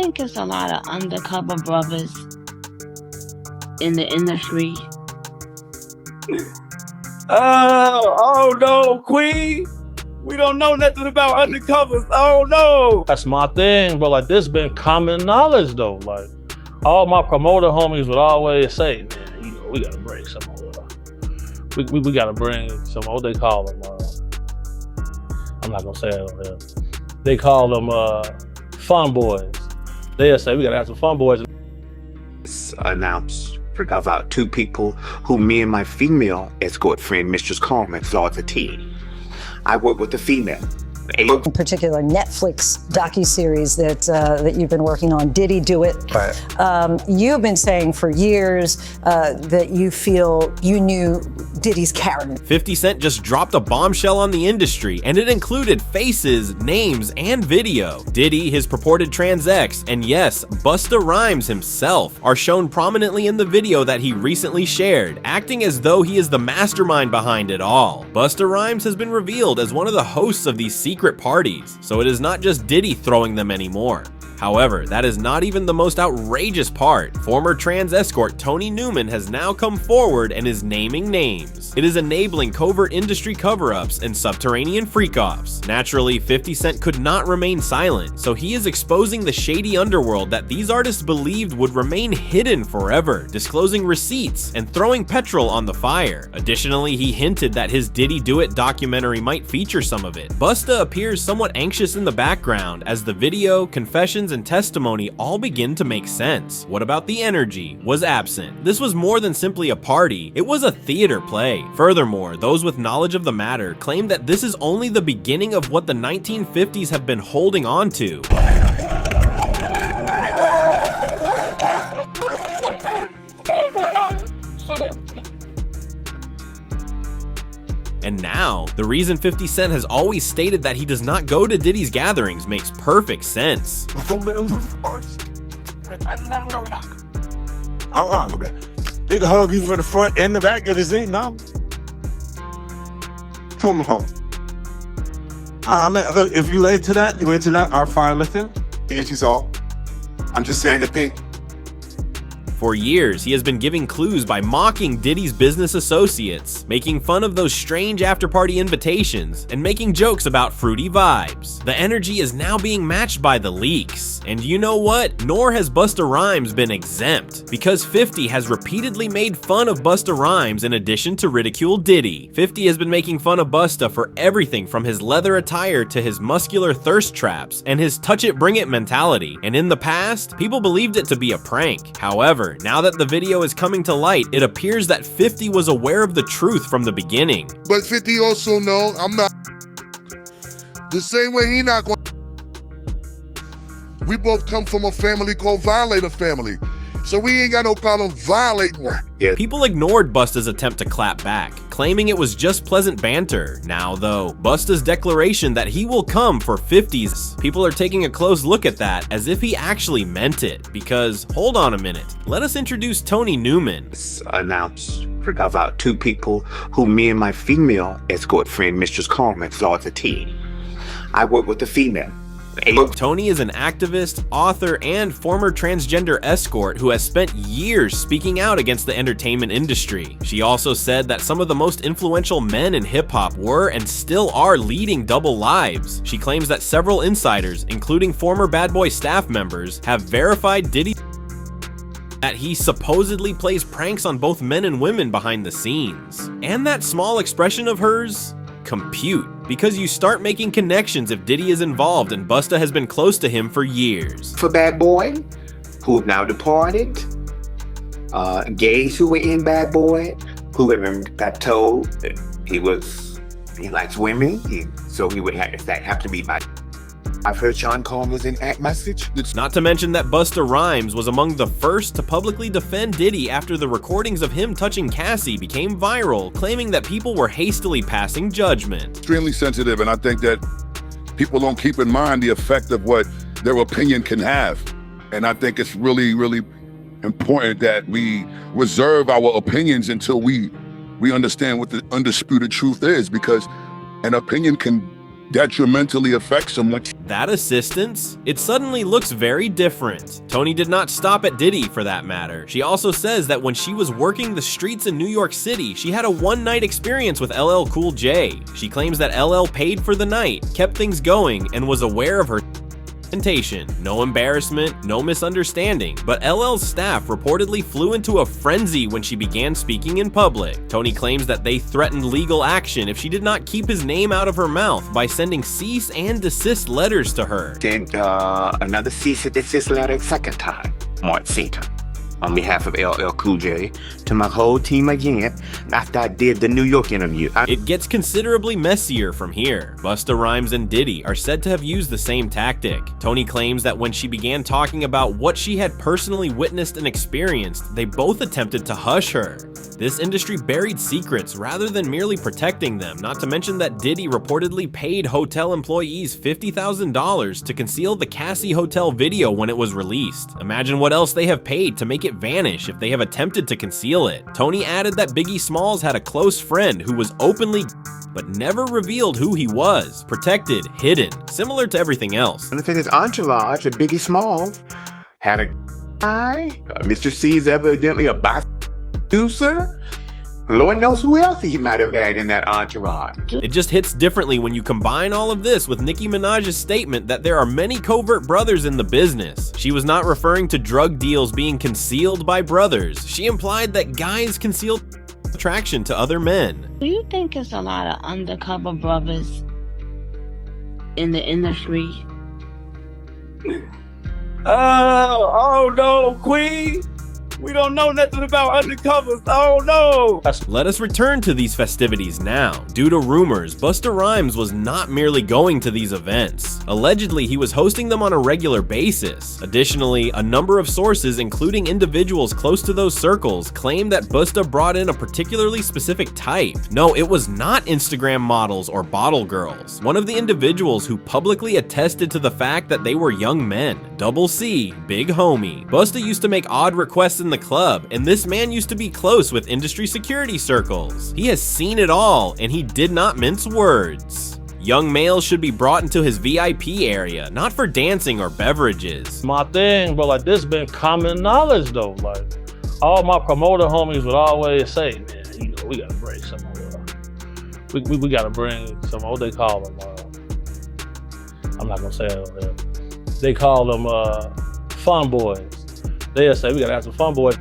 think it's a lot of undercover brothers in the industry. Oh no, Queen. We don't know nothing about undercovers. Oh no. That's my thing, but like this been common knowledge though. Like all my promoter homies would always say, man, you know, we gotta bring some more. We gotta bring some, what they call them? I'm not gonna say it on here. They call them fun boys. They'll say we gotta have some fun boys. It's announced about two people who me and my female escort friend, Mistress Carmen, saw as a teen. I work with the female. In particular, Netflix docuseries that you've been working on, Diddy Do It. Right. You've been saying for years that you feel you knew Diddy's character. 50 Cent just dropped a bombshell on the industry, and it included faces, names, and video. Diddy, his purported trans ex, and yes, Busta Rhymes himself are shown prominently in the video that he recently shared, acting as though he is the mastermind behind it all. Busta Rhymes has been revealed as one of the hosts of these secret parties, so it is not just Diddy throwing them anymore. However, that is not even the most outrageous part. Former trans escort Tony Newman has now come forward and is naming names. It is enabling covert industry cover-ups and subterranean freak-offs. Naturally, 50 Cent could not remain silent, so he is exposing the shady underworld that these artists believed would remain hidden forever, disclosing receipts and throwing petrol on the fire. Additionally, he hinted that his Diddy Do It documentary might feature some of it. Busta appears somewhat anxious in the background as the video, confessions, and testimony all begin to make sense. What about the energy? Was absent. This was more than simply a party, it was a theater play. Furthermore, those with knowledge of the matter claim that this is only the beginning of what the 1950s have been holding on to. And now, the reason 50 Cent has always stated that he does not go to Diddy's gatherings makes perfect sense. They can hug you from the front and the back of the scene now. Come on. If you lay to that, you into that, our fire listen. She's all. I'm just saying the thing. For years, he has been giving clues by mocking Diddy's business associates, making fun of those strange after-party invitations, and making jokes about fruity vibes. The energy is now being matched by the leaks. And you know what? Nor has Busta Rhymes been exempt, because 50 has repeatedly made fun of Busta Rhymes in addition to ridicule Diddy. 50 has been making fun of Busta for everything from his leather attire to his muscular thirst traps and his touch it bring it mentality. And in the past, people believed it to be a prank. However, now that the video is coming to light, it appears that 50 was aware of the truth from the beginning. But 50 also know I'm not the same way he not going. We both come from a family called Violator family. So we ain't got no problem violating her. Yeah. People ignored Busta's attempt to clap back, claiming it was just pleasant banter. Now though, Busta's declaration that he will come for 50s, people are taking a close look at that as if he actually meant it. Because, hold on a minute, let us introduce Tony Newman. It's announced about two people who me and my female escort friend, Mistress Carmen, saw as a teen. I work with the female. Tony is an activist, author, and former transgender escort who has spent years speaking out against the entertainment industry. She also said that some of the most influential men in hip-hop were and still are leading double lives. She claims that several insiders, including former Bad Boy staff members, have verified Diddy that he supposedly plays pranks on both men and women behind the scenes. And that small expression of hers? Compute. Because you start making connections if Diddy is involved, and Busta has been close to him for years. For Bad Boy, who have now departed, gays who were in Bad Boy, who got told that he likes women, so he would have to be my. I've heard Sean Combs in Act Message. Not to mention that Busta Rhymes was among the first to publicly defend Diddy after the recordings of him touching Cassie became viral, claiming that people were hastily passing judgment. Extremely sensitive, and I think that people don't keep in mind the effect of what their opinion can have. And I think it's really, really important that we reserve our opinions until we understand what the undisputed truth is, because an opinion can detrimentally affect someone. That assistance? It suddenly looks very different. Toni did not stop at Diddy for that matter. She also says that when she was working the streets in New York City, she had a one-night experience with LL Cool J. She claims that LL paid for the night, kept things going, and was aware of her temptation. No embarrassment, no misunderstanding, but LL's staff reportedly flew into a frenzy when she began speaking in public. Toni claims that they threatened legal action if she did not keep his name out of her mouth by sending cease and desist letters to her. Sent another cease and desist letter second time, March Satan, on behalf of LL Cool J, to my whole team again after I did the New York interview. It gets considerably messier from here. Busta Rhymes and Diddy are said to have used the same tactic. Toni claims that when she began talking about what she had personally witnessed and experienced, they both attempted to hush her. This industry buried secrets rather than merely protecting them, not to mention that Diddy reportedly paid hotel employees $50,000 to conceal the Cassie Hotel video when it was released. Imagine what else they have paid to make it vanish if they have attempted to conceal it. Toni added that Biggie Smalls had a close friend who was openly but never revealed who he was. Protected, hidden, similar to everything else. And if his entourage, Biggie Smalls, had a guy, Mr. C's evidently a producer. Lord knows who else he might have had in that entourage. It just hits differently when you combine all of this with Nicki Minaj's statement that there are many covert brothers in the business. She was not referring to drug deals being concealed by brothers. She implied that guys conceal attraction to other men. Do you think it's a lot of undercover brothers in the industry? Oh no, Queen. We don't know nothing about undercovers. Oh no! Let us return to these festivities now. Due to rumors, Busta Rhymes was not merely going to these events. Allegedly, he was hosting them on a regular basis. Additionally, a number of sources, including individuals close to those circles, claim that Busta brought in a particularly specific type. No, it was not Instagram models or bottle girls. One of the individuals who publicly attested to the fact that they were young men. Double C, big homie. Busta used to make odd requests in the club, and this man used to be close with industry security circles. He has seen it all, and he did not mince words. Young males should be brought into his VIP area, not for dancing or beverages. My thing, bro, like this been common knowledge though. Like all my promoter homies would always say, man, you know, we gotta bring some we gotta bring some, what they call them, I'm not gonna say it on there. They call them fun boys. They'll say, we gotta have some fun boys.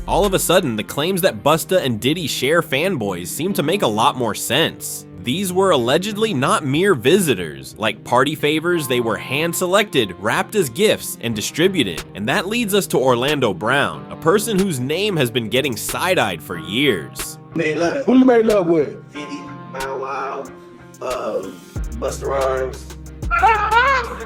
All of a sudden, the claims that Busta and Diddy share fanboys seem to make a lot more sense. These were allegedly not mere visitors. Like party favors, they were hand-selected, wrapped as gifts, and distributed. And that leads us to Orlando Brown, a person whose name has been getting side-eyed for years. Who you made love with? Diddy, Bow Wow, Busta Rhymes.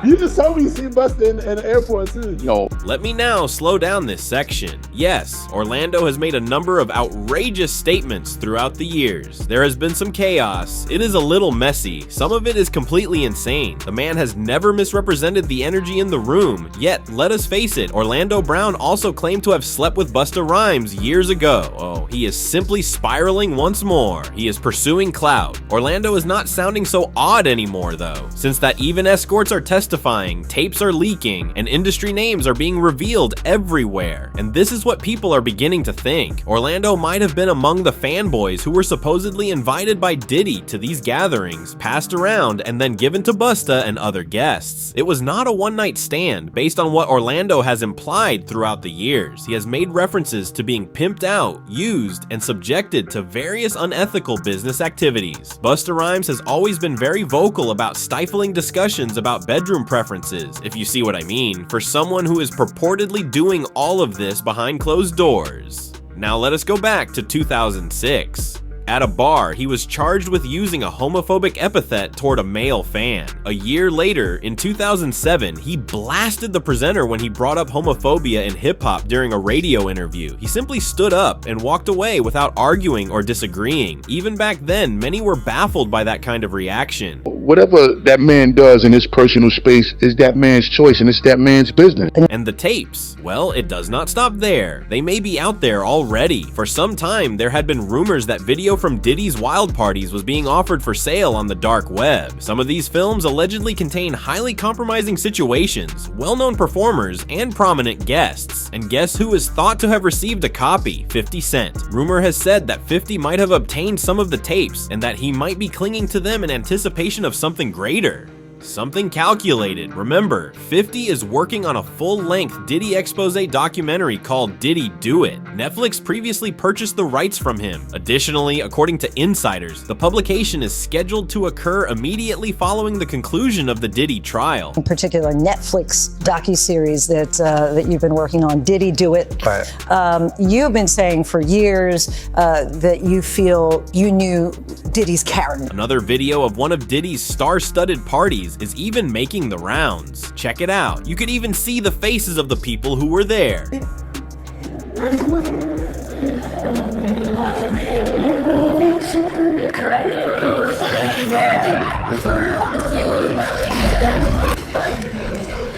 You just told me you see Busta in the airport too. Yo. Let me now slow down this section. Yes, Orlando has made a number of outrageous statements throughout the years. There has been some chaos. It is a little messy. Some of it is completely insane. The man has never misrepresented the energy in the room. Yet, let us face it, Orlando Brown also claimed to have slept with Busta Rhymes years ago. Oh, he is simply spiraling once more. He is pursuing clout. Orlando is not sounding so odd anymore though, since that even escorts are testifying, tapes are leaking, and industry names are being revealed everywhere. And this is what people are beginning to think. Orlando might have been among the fanboys who were supposedly invited by Diddy to these gatherings, passed around, and then given to Busta and other guests. It was not a one-night stand based on what Orlando has implied throughout the years. He has made references to being pimped out, used, and subjected to various unethical business activities. Busta Rhymes has always been very vocal about stifling discussions about bedroom preferences, if you see what I mean, for someone who is purportedly doing all of this behind closed doors. Now let us go back to 2006. At a bar, he was charged with using a homophobic epithet toward a male fan. A year later, in 2007, he blasted the presenter when he brought up homophobia in hip-hop during a radio interview. He simply stood up and walked away without arguing or disagreeing. Even back then, many were baffled by that kind of reaction. whatever that man does in his personal space is that man's choice and it's that man's business. And the tapes? Well, it does not stop there. They may be out there already. For some time, there had been rumors that video from Diddy's wild parties was being offered for sale on the dark web. Some of these films allegedly contain highly compromising situations, well-known performers, and prominent guests. And guess who is thought to have received a copy? 50 Cent. Rumor has said that 50 might have obtained some of the tapes and that he might be clinging to them in anticipation of something greater. Something calculated. Remember, 50 is working on a full-length Diddy expose documentary called Diddy Do It. Netflix previously purchased the rights from him. Additionally, according to insiders, the publication is scheduled to occur immediately following the conclusion of the Diddy trial. In particular, Netflix docuseries that you've been working on, Diddy Do It. Right. You've been saying for years that you feel you knew Diddy's character. Another video of one of Diddy's star-studded parties is even making the rounds. Check it out. You could even see the faces of the people who were there.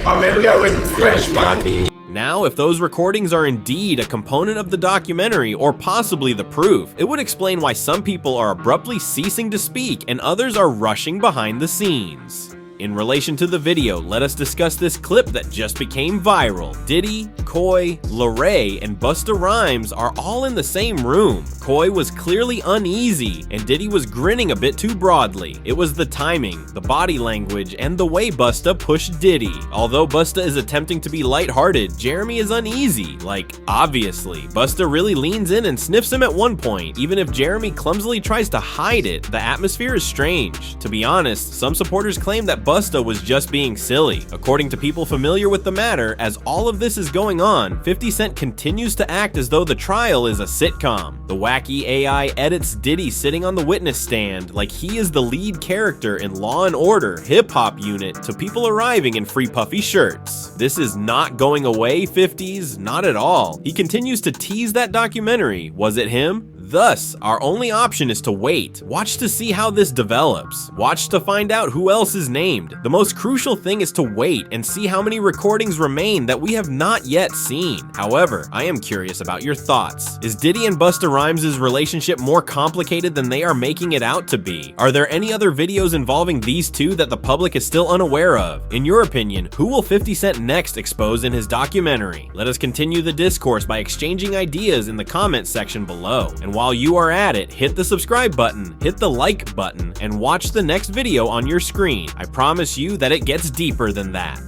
Oh man, we got with fresh body. Now, if those recordings are indeed a component of the documentary or possibly the proof, it would explain why some people are abruptly ceasing to speak and others are rushing behind the scenes. In relation to the video, let us discuss this clip that just became viral. Diddy, Coy, Larray, and Busta Rhymes are all in the same room. Coy was clearly uneasy, and Diddy was grinning a bit too broadly. It was the timing, the body language, and the way Busta pushed Diddy. Although Busta is attempting to be lighthearted, Jeremy is uneasy. Like, obviously. Busta really leans in and sniffs him at one point. Even if Jeremy clumsily tries to hide it, the atmosphere is strange. To be honest, some supporters claim that Busta was just being silly. According to people familiar with the matter, as all of this is going on, 50 Cent continues to act as though the trial is a sitcom. The wacky AI edits Diddy sitting on the witness stand like he is the lead character in Law & Order hip-hop unit to people arriving in free puffy shirts. This is not going away, 50s, not at all. He continues to tease that documentary. Was it him? Thus, our only option is to wait. Watch to see how this develops. Watch to find out who else is named. The most crucial thing is to wait and see how many recordings remain that we have not yet seen. However, I am curious about your thoughts. Is Diddy and Busta Rhymes' relationship more complicated than they are making it out to be? Are there any other videos involving these two that the public is still unaware of? In your opinion, who will 50 Cent next expose in his documentary? Let us continue the discourse by exchanging ideas in the comment section below. And while you are at it, hit the subscribe button, hit the like button, and watch the next video on your screen. I promise you that it gets deeper than that.